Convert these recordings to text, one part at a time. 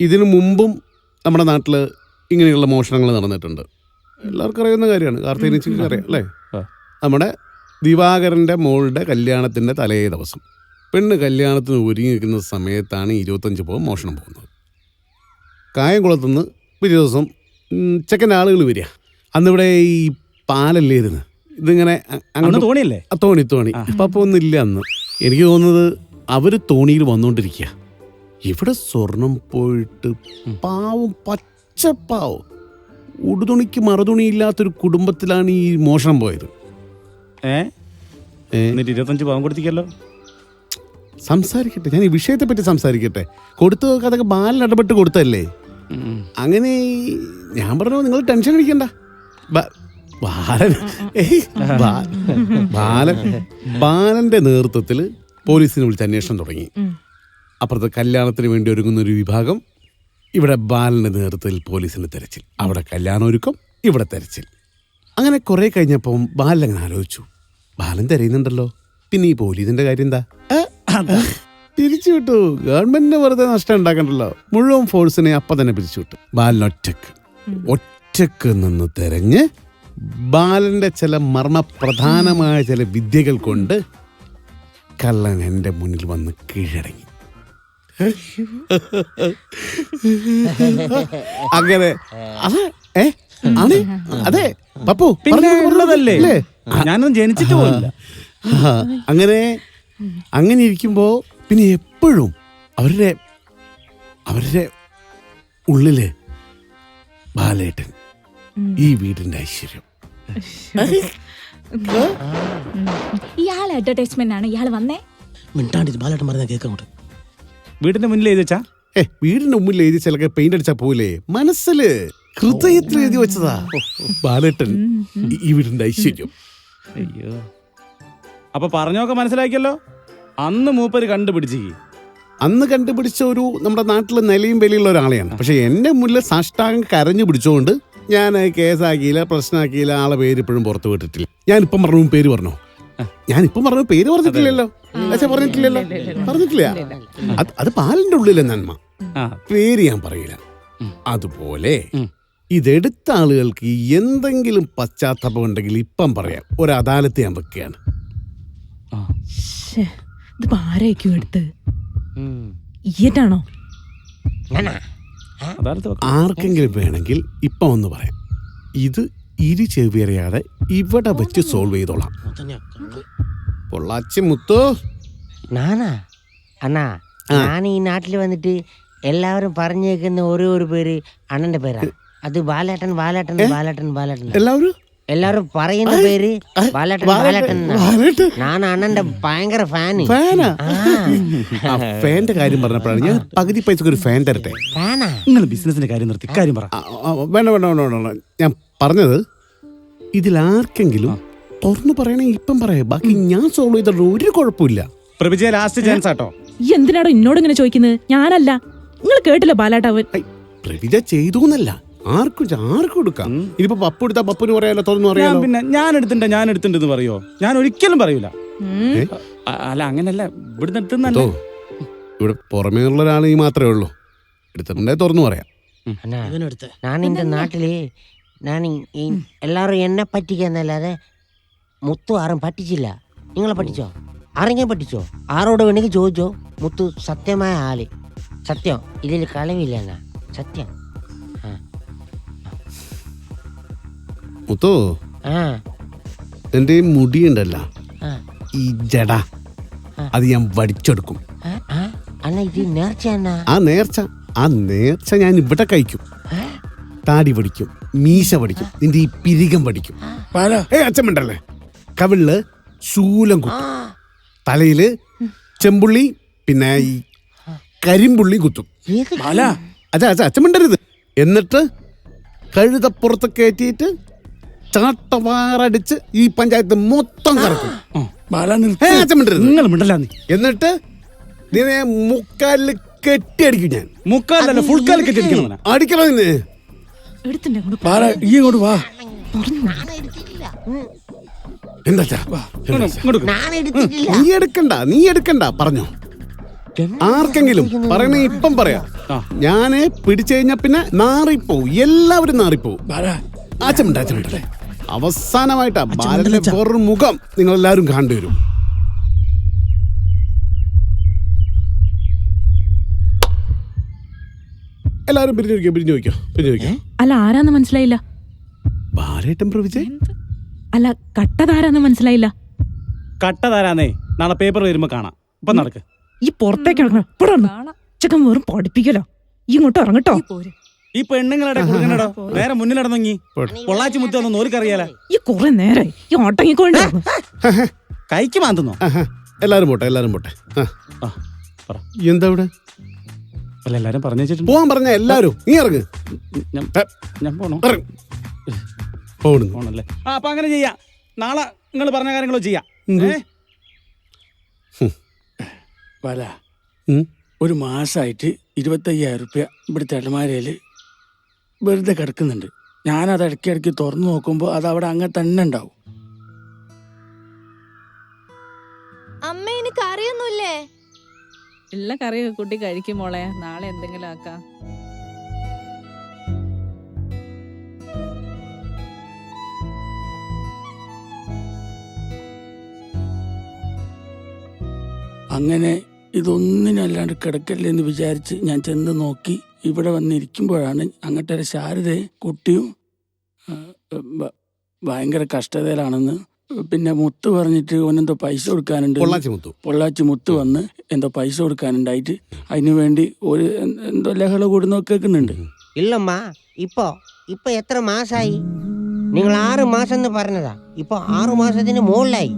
ഇതിനു മുമ്പും നമ്മുടെ നാട്ടിൽ ഇങ്ങനെയുള്ള മോഷണങ്ങൾ നടന്നിട്ടുണ്ട്. എല്ലാവർക്കും അറിയുന്ന കാര്യമാണ്, കാർത്തികനിച്ചിക്ക് അറിയാം അല്ലേ? നമ്മുടെ ദിവാകരൻ്റെ മോളുടെ കല്യാണത്തിൻ്റെ തലേ ദിവസം പെണ്ണ് കല്യാണത്തിന് ഒരുങ്ങി നിൽക്കുന്ന സമയത്താണ് 25 പവൻ മോഷണം പോകുന്നത്. കായംകുളത്തുനിന്ന് പിറ്റേ ദിവസം ചെക്കൻ്റെ ആളുകൾ വരിക. അന്നിവിടെ ഈ പാലല്ലേ ഇരുന്ന് ഇതിങ്ങനെ തോണിയല്ലേ? തോണി ഇപ്പം അപ്പോൾ ഒന്നുമില്ല. അന്ന് എനിക്ക് തോന്നുന്നത് അവർ തോണിയിൽ വന്നുകൊണ്ടിരിക്കുക. ഇവിടെ സ്വർണം പോയിട്ട് പാവം പച്ചപ്പാവും ഉടുതുണിക്ക് മറുതുണിയില്ലാത്തൊരു കുടുംബത്തിലാണ് ഈ മോഷണം പോയത്. 25 പവൻ കൊടുത്തിക്കല്ലോ. സംസാരിക്കട്ടെ, ഞാൻ ഈ വിഷയത്തെ പറ്റി സംസാരിക്കട്ടെ. കൊടുത്തു അതൊക്കെ ബാലൻ ഇടപെട്ട് കൊടുത്തല്ലേ. അങ്ങനെ ഞാൻ പറഞ്ഞു നിങ്ങൾ ടെൻഷൻ അടിക്കണ്ട. ബാലന്റെ നേതൃത്വത്തിൽ പോലീസിനെ വിളിച്ച് അന്വേഷണം തുടങ്ങി. അപ്പുറത്ത് കല്യാണത്തിന് വേണ്ടി ഒരുങ്ങുന്ന ഒരു വിഭാഗം, ഇവിടെ ബാലന്റെ നേതൃത്വത്തിൽ പോലീസിന്റെ തെരച്ചിൽ. അവിടെ കല്യാണം ഒരുക്കം, ഇവിടെ തെരച്ചിൽ. അങ്ങനെ കുറെ കഴിഞ്ഞപ്പം ബാലൻ അങ്ങനെ ആലോചിച്ചു, ബാലൻ തിരയുന്നുണ്ടല്ലോ, പിന്നെ ഈ പോലീസിന്റെ കാര്യം എന്താ? തിരിച്ചു വിട്ടു. ഗവൺമെന്റിന് വെറുതെ നഷ്ടം ഉണ്ടാക്കണ്ടല്ലോ. മുഴുവൻ ഫോഴ്സിനെ അപ്പം തന്നെ പിരിച്ചു വിട്ടു. ബാലൻ ഒറ്റക്ക് നിന്ന് തെരഞ്ഞ് ബാലന്റെ ചില മർമ്മപ്രധാനമായ ചില വിദ്യകൾ കൊണ്ട് കള്ളൻ എൻ്റെ മുന്നിൽ വന്ന് കീഴടങ്ങി. അങ്ങനെ അതെ പപ്പു പറഞ്ഞതല്ലേ, ഞാനൊന്നും ജനിച്ചിട്ട് പോയില്ല. അങ്ങനെ ഇരിക്കുമ്പോ പിന്നെ എപ്പോഴും അവരുടെ ഉള്ളില് ബാലേട്ടൻ, ഈ വീടിന്റെ ഐശ്വര്യം. ഇയാൾ അഡ്വർടൈസ്മെന്റ് ആണ്. ഇയാൾ വന്നേ മിണ്ടാണ്ടി ബാലേട്ടൻ പറഞ്ഞ കേൾക്കങ്ങോട്ട്. വീടിന്റെ മുന്നിൽ എഴുതി വെച്ചാ വീടിന്റെ മുന്നിൽ എഴുതി ചിലക്ക് പെയിന്റ് അടിച്ചാ പോലെ മനസ്സില് ഹൃദയത്തിൽ എഴുതി വെച്ചതാ ബാലേട്ടൻ, ഈ വീടിന്റെ ഐശ്വര്യം. അയ്യോ, അപ്പൊ പറഞ്ഞൊക്കെ മനസ്സിലാക്കിയല്ലോ. അന്ന് മൂപ്പര് കണ്ടുപിടിച്ച ഒരു നമ്മുടെ നാട്ടിലെ നിലയും വിലയുള്ള ഒരാളെയാണ്. പക്ഷെ എന്റെ മുന്നിൽ സാഷ്ടാംഗം കരഞ്ഞു പിടിച്ചോണ്ട് ഞാൻ കേസാക്കിയില്ല, പ്രശ്നമാക്കിയില്ല, ആളെ പേര് ഇപ്പോഴും പുറത്തു വിട്ടിട്ടില്ല. ഞാനിപ്പം പറഞ്ഞു പേര് പറഞ്ഞോ? ഞാനിപ്പം പറഞ്ഞു പേര് പറഞ്ഞിട്ടില്ലല്ലോ. പറഞ്ഞിട്ടില്ല. അത് പാലിന്റെ ഉള്ളിലെ നന്മ, പേര് ഞാൻ പറയില്ല. അതുപോലെ ഇതെടുത്ത ആളുകൾക്ക് എന്തെങ്കിലും പശ്ചാത്തലം ഉണ്ടെങ്കിൽ ഇപ്പം പറയാം. ഒരു അദാലത്ത് ഞാൻ വെക്കുകയാണ്. എടുത്ത് ഈയറ്റാണോ? ആർക്കെങ്കിലും വേണമെങ്കിൽ ഇപ്പം ഒന്ന് പറയാം. ഇത് ഇരി ചെവിയറിയാതെ ഇവിടെ വെച്ച് സോൾവ് ചെയ്തോളാം. പൊള്ളാച്ചി മുത്തോ. അണ്ണാ, ഞാൻ ഈ നാട്ടിൽ വന്നിട്ട് എല്ലാവരും പറഞ്ഞേക്കുന്ന ഒരു പേര് അണ്ണന്റെ പേരാണ്. അത് ബാലേട്ടൻ. എല്ലാവരും പറയുന്ന പേര് ബാലേട്ടൻ. ഞാൻ അണ്ണന്റെ ഭയങ്കര ഫാന്റെ കാര്യം പറഞ്ഞപ്പോഴാണ് ഞാൻ പകുതി പൈസക്ക് ഒരു ഫാൻ തരട്ടെ. നിങ്ങൾ ബിസിനസിന്റെ കാര്യം നിർത്തി കാര്യം പറ. വേണ്ട. ഞാൻ പറഞ്ഞത് ഇതിലാർക്കെങ്കിലും തുറന്നു പറയണേ ഇപ്പം പറയാം. ബാക്കി ഞാൻ സോൾവ് ചെയ്തിട്ട് ഒരു കുഴപ്പമില്ല. പ്രഭിജയ ലാസ്റ്റ് ചാൻസ് ആട്ടോ. എന്തിനാടോ എന്നോട് ഇങ്ങനെ ചോദിക്കുന്നത്? ഞാനല്ല, നിങ്ങൾ കേട്ടില്ല ബാലാട്ടവൻ. പ്രഭിജ ചെയ്തു എന്നല്ല, ആർക്കും കൊടുക്കാം. ഇനിയിപ്പോ പപ്പു എടുത്താ പപ്പുന് പറയാലോ, തുറന്നു പറയാലോ. പിന്നെ ഞാൻ എടുത്തിട്ടുണ്ടെന്ന് പറയോ? ഞാൻ ഒരിക്കലും പറയൂല. അല്ല അങ്ങനല്ല, ഇവിടുന്ന് എടുത്തുന്നല്ലോ. ഇവിടെ പുറമേ ഉള്ള ഒരാൾ ഈ മാത്രമേ ഉള്ളൂ. എടുത്തിട്ടുണ്ടെ തുറന്നു പറയാം. ഞാൻ എന്റെ നാട്ടില് എല്ലാവരും എന്നെ പറ്റിക്കാന്നല്ലാതെ മുത്തു ആരും പറ്റിച്ചില്ല. നിങ്ങളെ പറ്റിച്ചോ? ആരെങ്കിലും പറ്റിച്ചോ? ആരോട് വേണമെങ്കിൽ ചോദിച്ചോ. മുത്തു സത്യമായ ആള്, സത്യം. ഇതിൽ കളവില്ല എന്നാ സത്യം. മുത്തോ, എന്റെ മുടി ഉണ്ടല്ല, ഈ ജട, അത് ഞാൻ വടിച്ചെടുക്കും. ആ നേർച്ച ഞാൻ ഇവിടെ കഴിക്കും. താടി പഠിക്കും, മീശ പഠിക്കും, നിന്റെ ഈ പിരികം പഠിക്കും. അച്ഛമ്മണ്ടല്ലേ, കവിളില് ശൂലം കുത്തും, തലയില് ചെമ്പുള്ളി, പിന്നെ ഈ കരിമ്പുള്ളി കുത്തും. അച്ഛമ്മണ്ടരുത്. എന്നിട്ട് കഴുതപ്പുറത്ത് കയറ്റിയിട്ട് ചാട്ടവാറടിച്ച് ഈ പഞ്ചായത്ത് മൊത്തം കറക്കും. എന്നിട്ട് നിന്നെ മുക്കാലില് കെട്ടിയടിക്കും. ഞാൻ മുക്കാലല്ല ഫുൾ കാലിൽ കെട്ടിയടിക്കണം. അടിക്കണം നിന്നെ. എന്താ നീ എടുക്കണ്ട പറഞ്ഞോ. ആർക്കെങ്കിലും പറയണേ ഇപ്പം പറയാം. ആ. ഞാന് പിടിച്ചു കഴിഞ്ഞാ പിന്നെ നാറിപ്പോവും, എല്ലാവരും നാറിപ്പോവും. ആച്ചമിണ്ടല്ലേ അവസാനമായിട്ടാ ബാലന്റെ വേറൊരു മുഖം നിങ്ങൾ എല്ലാവരും കാണേണ്ടി വരും. എല്ലാവരും പിരിഞ്ഞു വയ്ക്കോ. അല്ല ആരാന്ന് മനസ്സിലായില്ല. ബാലേട്ടൻ പ്രവിജയ് അല്ല കട്ടതാരാന്ന് മനസ്സിലായില്ല. കട്ടതാരാന്നേ നാളെ പേപ്പർ വരുമ്പോ കാണാം. ഇപ്പൊ നടക്ക്. ഈ പുറത്തേക്ക് ഇറങ്ങണം. ചെക്കൻ വെറും പഠിപ്പിക്കലോ. ഇങ്ങോട്ട് ഇറങ്ങട്ടോ. ഈ പെണ്ണുങ്ങളുടെ കൊടുക്കണടോ, നേരെ മുന്നിൽ നടന്നങ്ങി പൊള്ളാച്ചി മുത്തൊന്നും ഓർക്കറിയാലോ. ഈ കുറെ നേരായി ഈ ഓട്ടങ്ങിക്കൊണ്ട് കൈക്ക് മാന്തുന്നോ? എല്ലാരും പോട്ടെ. ആ, പറ. എന്താ ഇവിടെ അല്ല എല്ലാരും പറഞ്ഞു വെച്ചിട്ടുണ്ട്. പോവാൻ പറഞ്ഞ എല്ലാരും നീ ഇറങ്ങ്. ഞാൻ പോണോ? പോണല്ലേ? ആ അപ്പൊ അങ്ങനെ ചെയ്യാം. നാളെ നിങ്ങൾ പറഞ്ഞ കാര്യങ്ങളോ ചെയ്യാം. വല ഒരു മാസമായിട്ട് 25,000 റുപ്യ ഇവിടുത്തെ അലമാരയിൽ വെറുതെ കിടക്കുന്നുണ്ട്. ഞാനത് ഇടയ്ക്കിടയ്ക്ക് തുറന്നു നോക്കുമ്പോൾ അത് അവിടെ അങ്ങനെ തന്നെ ഉണ്ടാവും. അമ്മ എനിക്ക് അറിയൊന്നുമില്ലേ? ഉള്ള കറിയൊക്കെ കൂട്ടി കഴിക്കും മോളെ. നാളെ എന്തെങ്കിലും ആക്കാം. അങ്ങനെ ഇതൊന്നിനല്ലാണ്ട് കിടക്കല്ലേ എന്ന് വിചാരിച്ച് ഞാൻ ചെന്ന് നോക്കി. ഇവിടെ വന്നിരിക്കുമ്പോഴാണ് അങ്ങോട്ടൊരു ശാരദയെ കുട്ടിയും ഭയങ്കര കഷ്ടതയിലാണെന്ന്. പിന്നെ മുത്ത് പറഞ്ഞിട്ട് ഓനെന്തോ പൈസ കൊടുക്കാനുണ്ട്. പൊള്ളാച്ചി മുത്ത് വന്ന് എന്തോ പൈസ കൊടുക്കാനുണ്ടായിട്ട് അതിനു വേണ്ടി ഒരു എന്തോ ലഹള കൂടുന്നൊക്കെ കേൾക്കുന്നുണ്ട്. ഇല്ലമ്മ, ഇപ്പൊ എത്ര മാസായി? നിങ്ങൾ 6 മാസം എന്ന് പറഞ്ഞതാ. ഇപ്പൊ 6 മാസത്തിന് മുകളിലായി.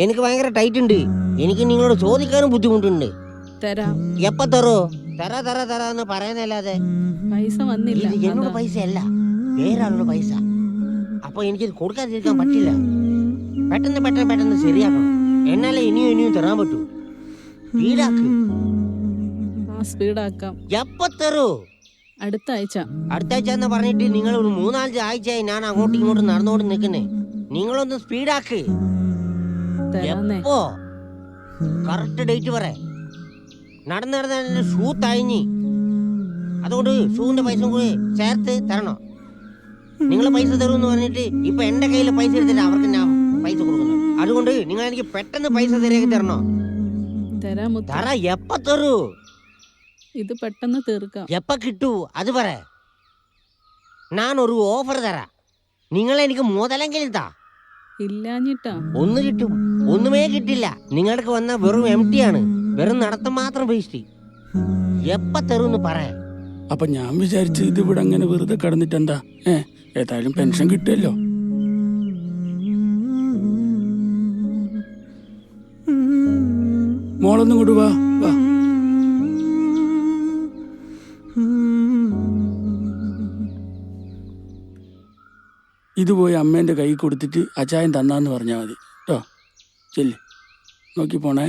എനിക്ക് ഭയങ്കര ടൈറ്റ് ഉണ്ട്. എനിക്ക് നിങ്ങളോട് ചോദിക്കാനും ബുദ്ധിമുട്ടുണ്ട്. തരാം. എപ്പ തരോ? തരാന്ന് പറയുന്നല്ലാതെ പൈസ വന്നില്ല. ഇത് എന്നോട് പൈസ അല്ല, വേറൊരാളുടെ പൈസ. അപ്പൊ എനിക്കിത് കൊടുക്കാതിരിക്കാൻ പറ്റില്ല. പെട്ടെന്ന് ശരിയാക്കണം. എന്നാലേ ഇനിയും തരാൻ പറ്റൂ. സ്പീഡാക്കാം. എപ്പ തരൂ? അടുത്ത ആഴ്ച എന്ന് പറഞ്ഞിട്ട് നിങ്ങൾ ഒരു 3-4 ആഴ്ചയായി ഞാൻ അങ്ങോട്ടും ഇങ്ങോട്ടും നടന്നുകൊണ്ട് നിൽക്കുന്നേ. നിങ്ങളൊന്ന് സ്പീഡാക്ക്. എപ്പോ? കറക്റ്റ് ഡേറ്റ് പറ. നടന്ന് ഷൂ തഴിഞ്ഞ്, അതുകൊണ്ട് ഷൂവിന്റെ പൈസ കൂടി ചേർത്ത് തരണോ? നിങ്ങൾ പൈസ തരുമെന്ന് പറഞ്ഞിട്ട് ഇപ്പൊ എന്റെ കയ്യിൽ പൈസ എടുത്തിട്ട് അവർക്ക് ഞാൻ പൈസ കൊടുക്കുന്നു. അതുകൊണ്ട് നിങ്ങൾ എനിക്ക് പെട്ടെന്ന് പൈസ ശരിയാക്കി തരണോ? തറ. എപ്പ തരൂ? ഇത് പെട്ടെന്ന് തീർക്കാം. എപ്പ കിട്ടൂ അത് പറ. ഞാൻ ഒരു ഓഫർ തരാം. നിങ്ങൾ എനിക്ക് മുതലെങ്കിലും താ. ഇല്ലാഞ്ഞിട്ടാ. ഒന്ന് കിട്ടും, ഒന്നുമേ കിട്ടില്ല. നിങ്ങൾക്ക് വന്ന വെറും എംടി ആണ്. വെറും നടത്തം മാത്രം വേസ്റ്റ്. എപ്പ തരൂന്ന് പറ. അപ്പൊ ഞാൻ വിചാരിച്ചു ഇത് ഇവിടെ അങ്ങനെ വെറുതെ കിടന്നിട്ട് എന്താ, ഏതായാലും പെൻഷൻ കിട്ടുമല്ലോ. മോളൊന്നും കൂടി വാ. ഇത് പോയി അമ്മേന്റെ കൈ കൊടുത്തിട്ട് അച്ചായൻ തന്നാന്ന് പറഞ്ഞാൽ മതി കേട്ടോ. ചെല്ല്, നോക്കി പോണേ.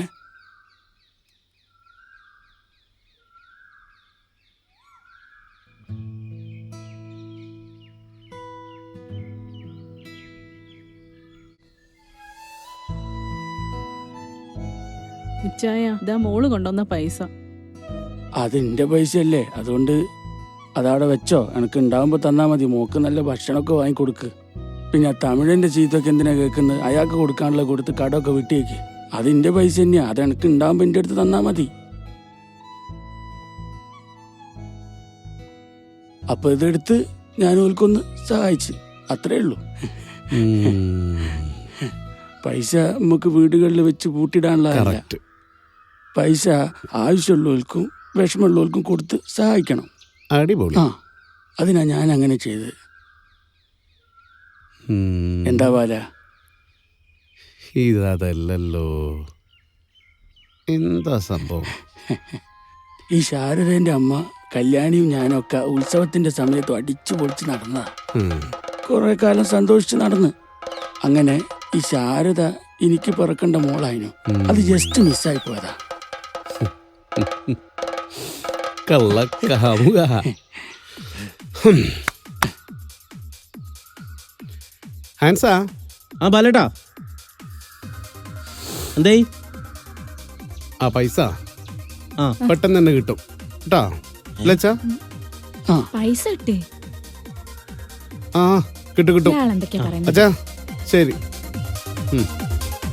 ഇച്ചായ ഇതാ മോള് കൊണ്ടുവന്ന പൈസ. അതെന്റെ പൈസ അല്ലേ, അതുകൊണ്ട് അതവിടെ വെച്ചോ. എനക്ക് ഉണ്ടാവുമ്പോ തന്നാ മതി. മോക്ക് നല്ല ഭക്ഷണമൊക്കെ വാങ്ങിക്കൊടുക്ക്. പിന്നെ തമിഴിന്റെ ചീത്തൊക്കെ എന്തിനാ കേൾക്കുന്നത്? അയാൾക്ക് കൊടുക്കാനുള്ള കൊടുത്ത് കടമൊക്കെ വിട്ടേക്ക്. അതിന്റെ പൈസ തന്നെയാ. അത് എനക്ക് ഉണ്ടാവുമ്പോ എന്റെ അടുത്ത് തന്നാ മതി. അപ്പൊ ഇതെടുത്ത് ഞാൻ ഓൽക്കൊന്ന് സഹായിച്ച്, അത്രേ ഉള്ളൂ. പൈസ നമുക്ക് വീടുകളിൽ വെച്ച് പൂട്ടിടാനുള്ളതല്ല. പൈസ ആവശ്യമുള്ളവർക്കും വിഷമമുള്ളവർക്കും കൊടുത്ത് സഹായിക്കണം. അടിപൊളി. അതിനാ ഞാൻ അങ്ങനെ ചെയ്തത്. എന്താ പാല? ഇതല്ലല്ലോ. എന്താ സംഭവം? ഈ ശാരദേന്റെ അമ്മ കല്യാണിയും ഞാനൊക്കെ ഉത്സവത്തിന്റെ സമയത്ത് അടിച്ചു പൊളിച്ച് നടന്നതാ. കുറെ കാലം സന്തോഷിച്ച് നടന്ന്. അങ്ങനെ ഈ ശാരദ എനിക്ക് പിറക്കേണ്ട മോളായിരുന്നു. അത് ജസ്റ്റ് മിസ്സായി പോയതാ. കള്ളക്കാവുക. ഹാൻസാ. ആ ബാലേട്ടാ, എന്തേ? ആ പൈസ പെട്ടെന്ന് തന്നെ കിട്ടും കേട്ടാ അല്ലച്ചാ? പൈസ കിട്ടേ ആ കിട്ടും കിട്ടും ഇയാളെന്തൊക്കെയാ പറയുന്നത്? അച്ഛാ ശരി.